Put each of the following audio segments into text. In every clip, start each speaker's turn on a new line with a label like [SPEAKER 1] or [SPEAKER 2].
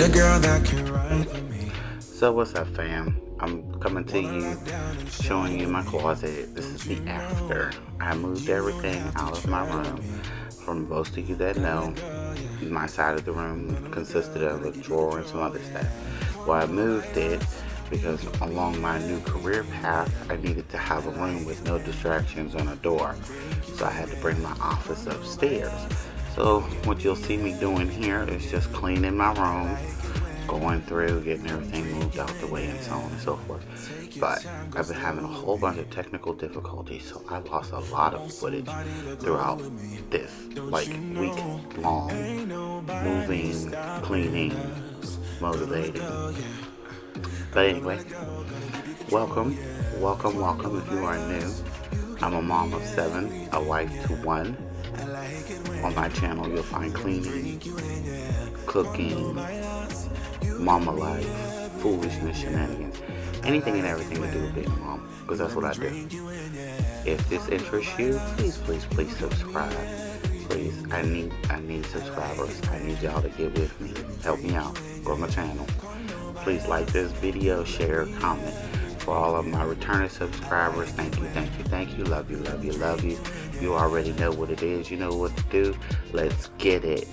[SPEAKER 1] a girl that can ride for me.
[SPEAKER 2] So what's up, fam? I'm coming to you, showing you my closet. This is the after. I moved everything out of my room. From most of you that know, my side of the room consisted of a drawer and some other stuff. Well, I moved it because along my new career path, I needed to have a room with no distractions on a door. So I had to bring my office upstairs. So what you'll see me doing here is just cleaning my room, going through, getting everything moved out the way, and so on and so forth. But I've been having a whole bunch of technical difficulties, so I lost a lot of footage throughout this week-long moving, cleaning, motivating. But anyway, welcome if you are new. I'm a mom of 7, a wife to 1. On my channel, you'll find cleaning, cooking, mama life, foolishness, shenanigans, anything and everything to do with being a mom, because that's what I do. If this interests you, please subscribe. Please, I need subscribers. I need y'all to get with me. Help me out. Grow my channel. Please like this video, share, comment. For all of my returning subscribers, thank you. Love you. You already know what it is. You know what to do. Let's get it.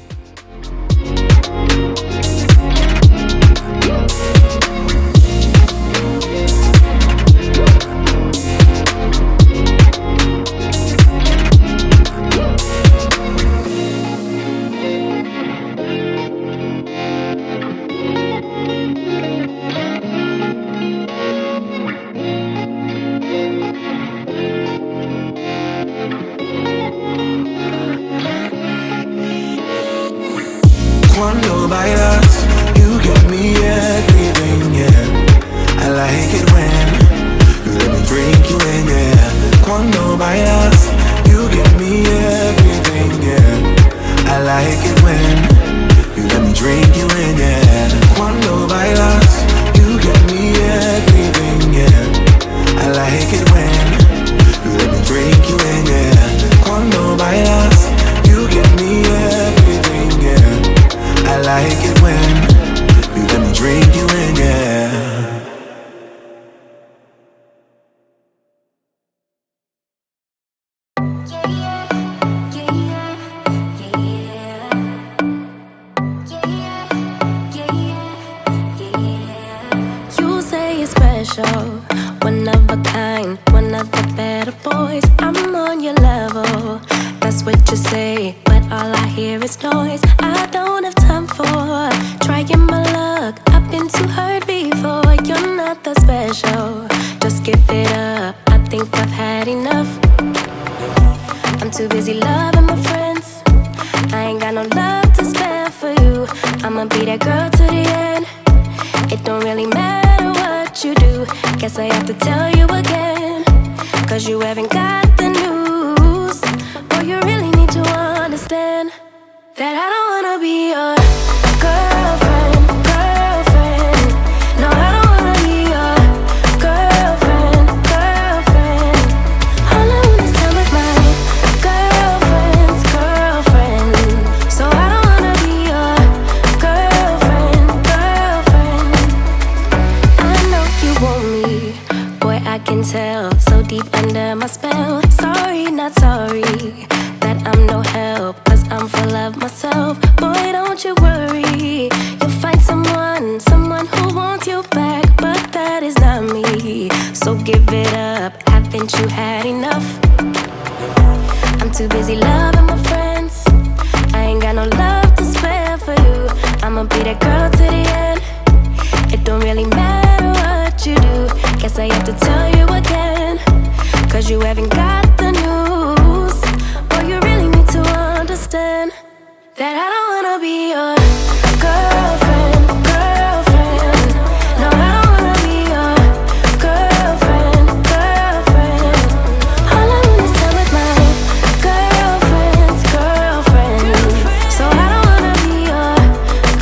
[SPEAKER 1] Cuando bailas, you give me everything, yeah. I like it when you let me drink you in, yeah. Cuando bailas, you give me everything, yeah. I like it when you let me drink you in, yeah. Cuando bailas, you give me everything, yeah. I like it when you let me drink you in, yeah. Cuando bailas, you give me everything, yeah. I like it when you let me drink you in, yeah.
[SPEAKER 3] You say you're special, one of a kind, one of the better boys. I'm on your level, that's what you say, but all I hear is noise. I don't have time for trying my luck. I've been too hurt before. You're not that special, just give it up. I think I've had enough. I'm too busy loving my friends. I ain't got no love to spare for you. I'ma be that girl to the end. It don't really matter what you do. Guess I have to tell you again, cause you haven't got the news. Boy, you really need to understand that I don't wanna be your girlfriend. No, I don't wanna be your girlfriend. All I want is time with my girlfriend. So I don't wanna be your girlfriend. I know you want me, boy, I can tell. So deep under my spell. Sorry, not sorry that I'm no help, cause I'm full of myself. Boy, don't you worry, you'll find someone who wants you back, but that is not me. So give it up, haven't you had enough? I'm too busy loving my friends. I ain't got no love to spare for you. I'ma be that girl to the end. It don't really matter what you do. Guess I have to tell you again, cause you haven't got the news. Boy, you really need to understand that I don't wanna be your girlfriend. No, I don't wanna be your girlfriend. All I want is time with my girlfriend's girlfriend. So I don't wanna be your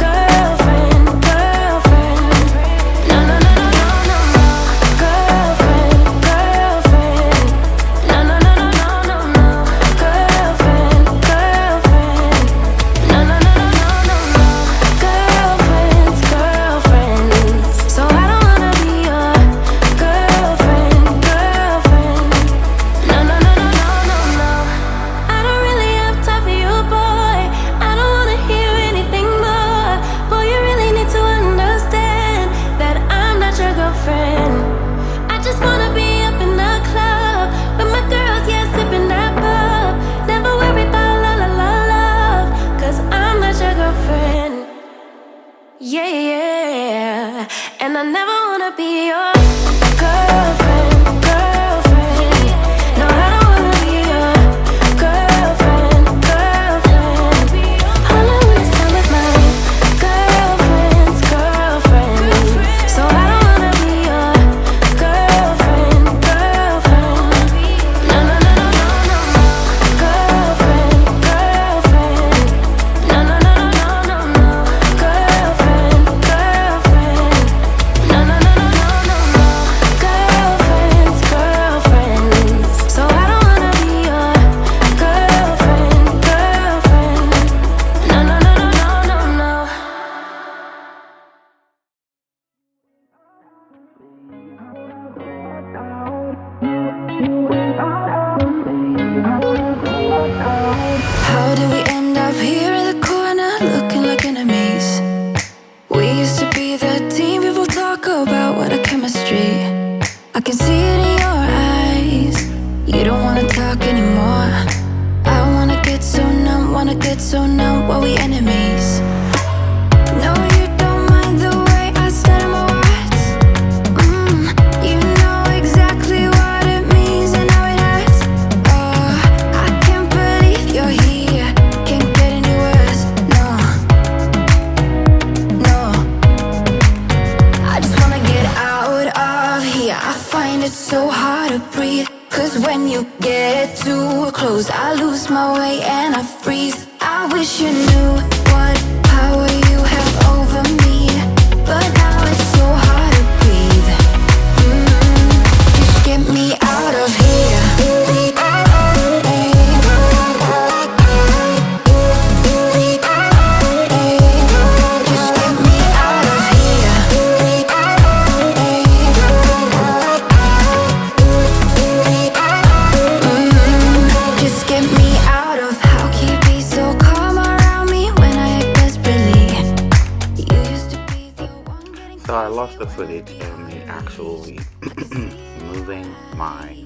[SPEAKER 3] girlfriend. No, girlfriend. No, girlfriend. No, How did we end up here in the corner, looking like enemies? We used to be the team people talk about, what a chemistry. I can see it in your eyes. You don't wanna talk anymore. I wanna get so numb while we enemies. No, you don't mind the way I stutter my words. You know exactly what it means and how it hurts. Oh, I can't believe you're here. Can't get any worse. No, no. I just wanna get out of here. I find it so hard to breathe. 'Cause when you get too close, I lose my way and I freeze. I wish you knew what power you have over me, but now it's so hard to breathe. Just get me out of here. Just get me out of here. Just get me out of. How can you be so calm around me when I act desperately? You used to be the one getting.
[SPEAKER 2] So I lost the footage of me actually moving my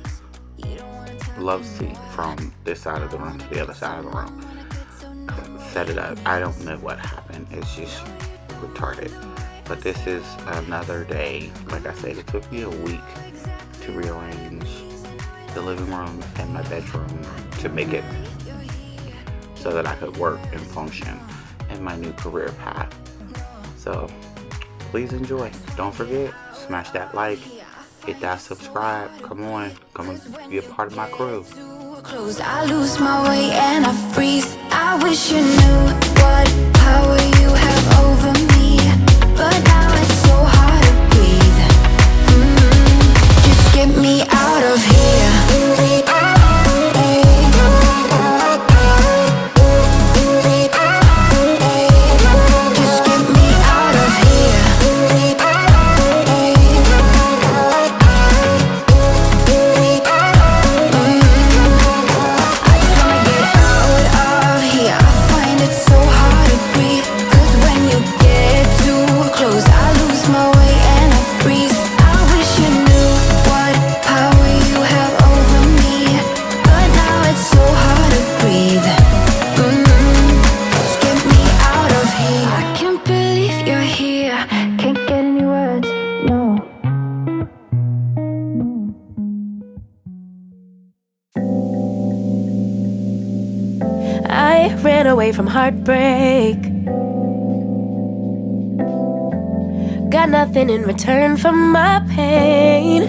[SPEAKER 2] love seat from this side of the room to the other side of the room. Set it up. I don't know what happened. It's just retarded. But this is another day. Like I said, it took me a week to rearrange the living room and my bedroom to make it so that I could work and function in my new career path. So please enjoy. Don't forget, smash that like, hit that subscribe. Come on, be a part of my crew.
[SPEAKER 3] Close, I lose my way and I freeze. I wish you knew what power you have over me, but now it's so hard to breathe. Just get me out of here. Just get me out of here. I just wanna get out of here. I find it so hard to breathe. 'Cause when you get too close, I lose my way and I freeze. I wish you knew what power you have over me, but now it's so hard to breathe. Just get me out of here. I can't believe you're here. Can't get any words. No. I ran away from heartbreak. Got nothing in return for my pain.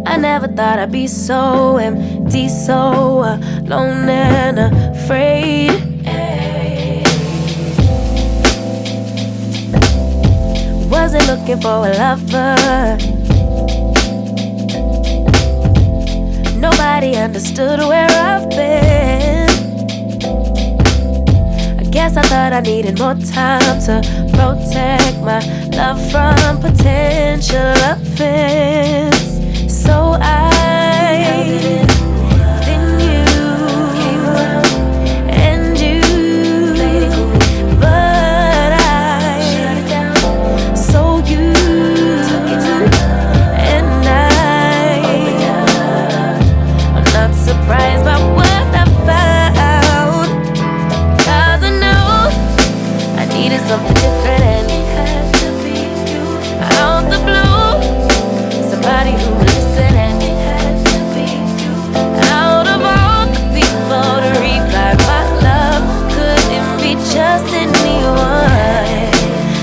[SPEAKER 3] I never thought I'd be so empty, so alone and afraid. Wasn't looking for a lover. Nobody understood where I've been. I guess I thought I needed more time to protect my love from potential offense. So then you came around and you played it cool, but I shut it down. So you took it to and I'm not surprised by what I found, 'cause I know I needed something different and it had to be you. Out the blue, somebody who would listen and it had to be you. Out of all the people to reply, my love couldn't be just anyone.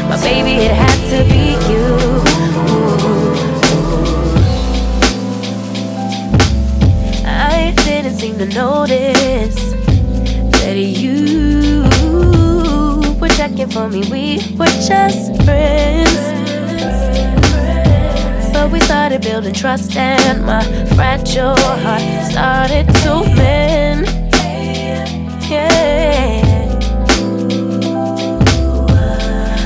[SPEAKER 3] My baby, it had to be you. I didn't seem to notice that you were checking for me. We were just friends, but we started building trust and my fragile heart started to mend. Yeah,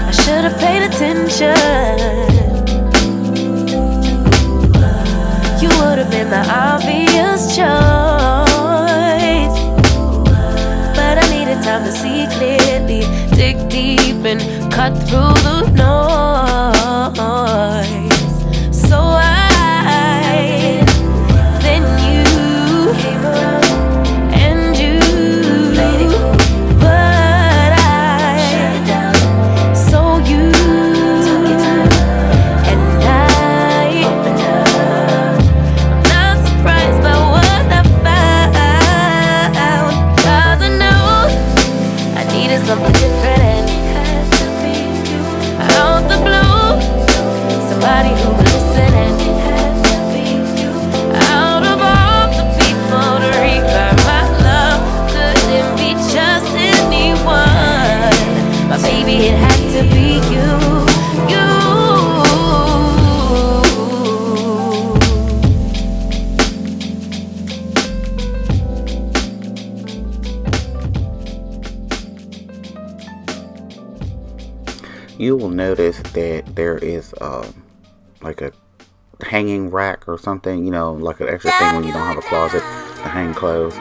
[SPEAKER 3] I should have paid attention. You would have been the obvious choice. and cut through the noise. So then you came around and you but so you took your time and I opened up. I'm not surprised by what I found, 'cause I know I needed something different and it had to be you. Out the blue, somebody who would listen and it had to be you. Out of all the people to require my love, couldn't be just anyone. But baby, it had to be you.
[SPEAKER 2] You will notice that there is like a hanging rack or something, you know, like an extra thing when you don't have a closet to hang clothes.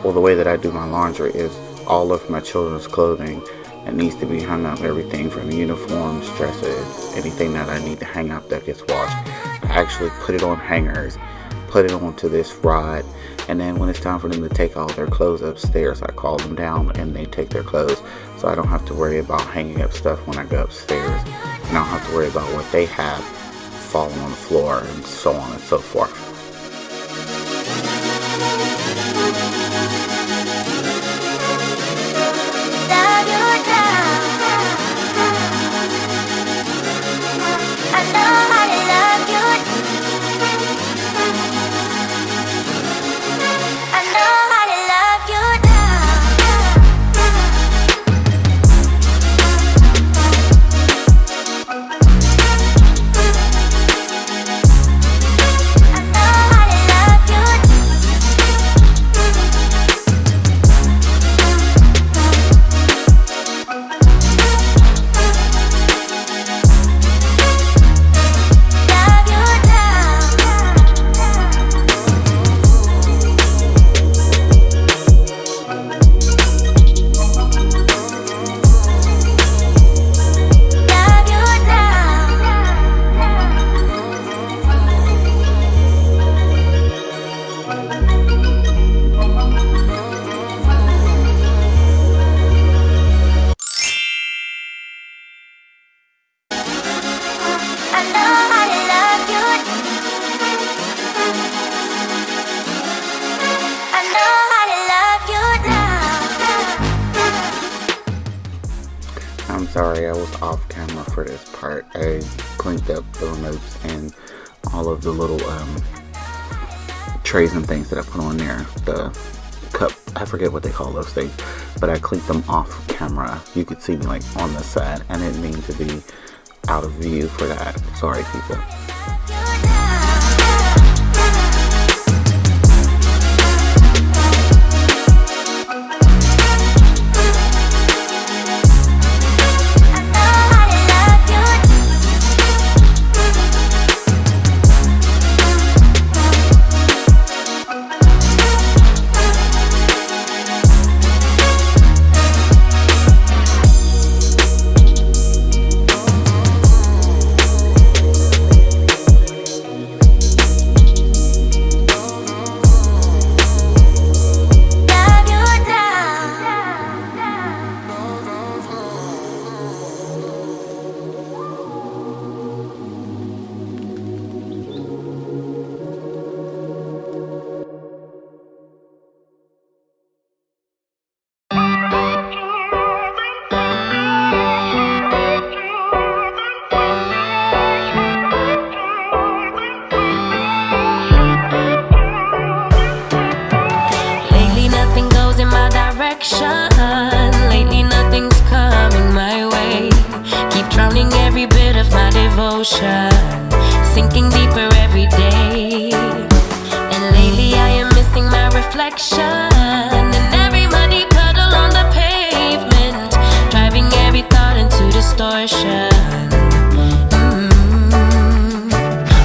[SPEAKER 2] Well, the way that I do my laundry is all of my children's clothing. It needs to be hung up, everything from uniforms, dresses, anything that I need to hang up that gets washed. I actually put it on hangers, put it onto this rod, and then when it's time for them to take all their clothes upstairs, I call them down and they take their clothes, so I don't have to worry about hanging up stuff when I go upstairs, and I don't have to worry about what they have falling on the floor and so on and so forth. I'm sorry, I was off camera for this part. I cleaned up the remotes and all of the little trays and things that I put on there. The cup, I forget what they call those things, but I cleaned them off camera. You could see me like on the side. I didn't mean to be out of view for that. Sorry, people. Lately nothing's coming my way. Keep drowning every bit of my devotion, sinking deeper every day. And lately I am missing my reflection in every muddy puddle on the pavement, driving every thought into distortion.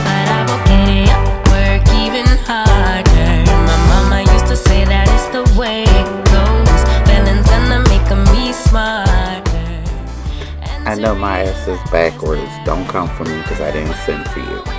[SPEAKER 2] But I will get it up, work even harder. My mama used to say that it's the way it goes. Feelings gonna make me smarter. know my ass is backwards. Don't come for me because I didn't send for you.